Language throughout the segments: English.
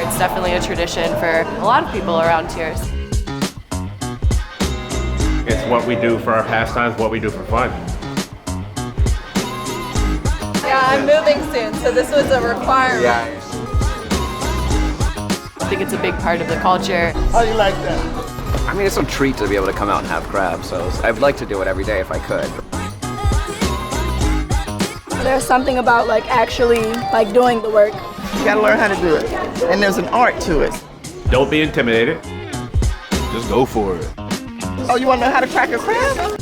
It's definitely a tradition for a lot of people around here. It's what we do for our pastimes, what we do for fun. Yeah, I'm moving soon, so this was a requirement. Yeah. I think it's a big part of the culture. How do you like that? I mean, it's a treat to be able to come out and have crab, so I'd like to do it every day if I could. There's something about like actually like doing the work. You gotta learn how to do it. And there's an art to it. Don't be intimidated. Just go for it. Oh, you wanna know how to crack a crab?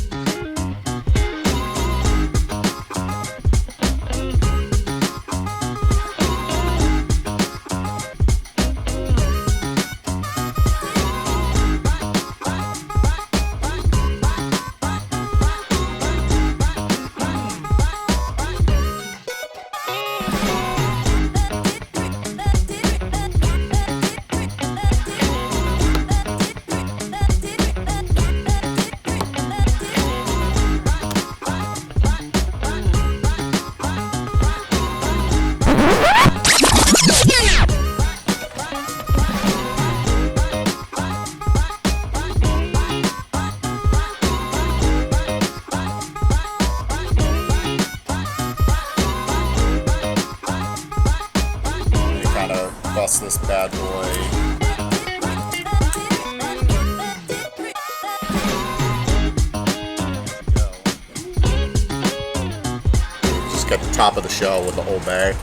Bust this bad boy. Just get the top of the shell with the whole bag.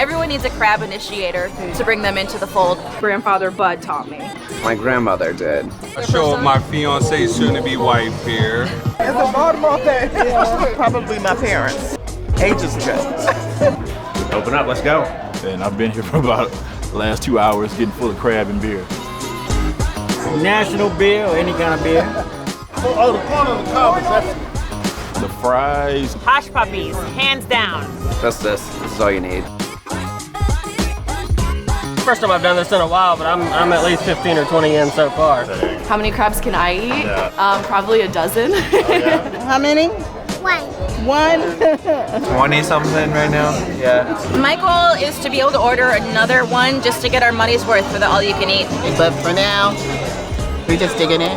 Everyone needs a crab initiator to bring them into the fold. Grandfather Bud taught me. My grandmother did. I show up my fiancée soon-to-be wife here. It's a Baltimore thing. Probably my parents. Ages ago. Open up, let's go. And I've been here for about the last 2 hours getting full of crab and beer. National beer or any kind of beer? Oh, the corner of the cob. The fries. Hush puppies, hands down. Just this. This is all you need. First time I've done this in a while, but I'm at least 15 or 20 in so far. How many crabs can I eat? Yeah. Probably a dozen. How many? One. 20 something right now? Yeah. My goal is to be able to order another one just to get our money's worth for the all-you-can-eat. But for now, we're just digging in.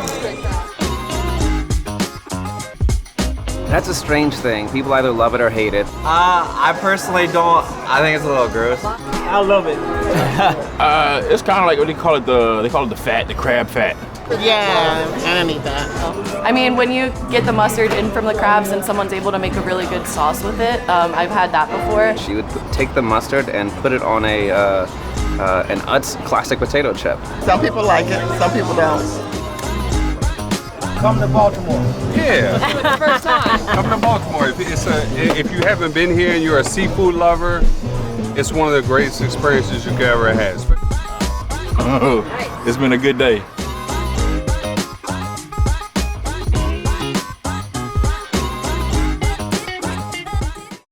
That's a strange thing. People either love it or hate it. I personally don't. I think it's a little gross. I love it. It's kind of like what they call it the fat, the crab fat. Yeah, I don't need that. I mean, when you get the mustard in from the crabs and someone's able to make a really good sauce with it, I've had that before. She would take the mustard and put it on an Utz classic potato chip. Some people like it, some people don't. Come to Baltimore. Yeah. First time. Come to Baltimore. If you haven't been here and you're a seafood lover, it's one of the greatest experiences you could ever have. It's been a good day.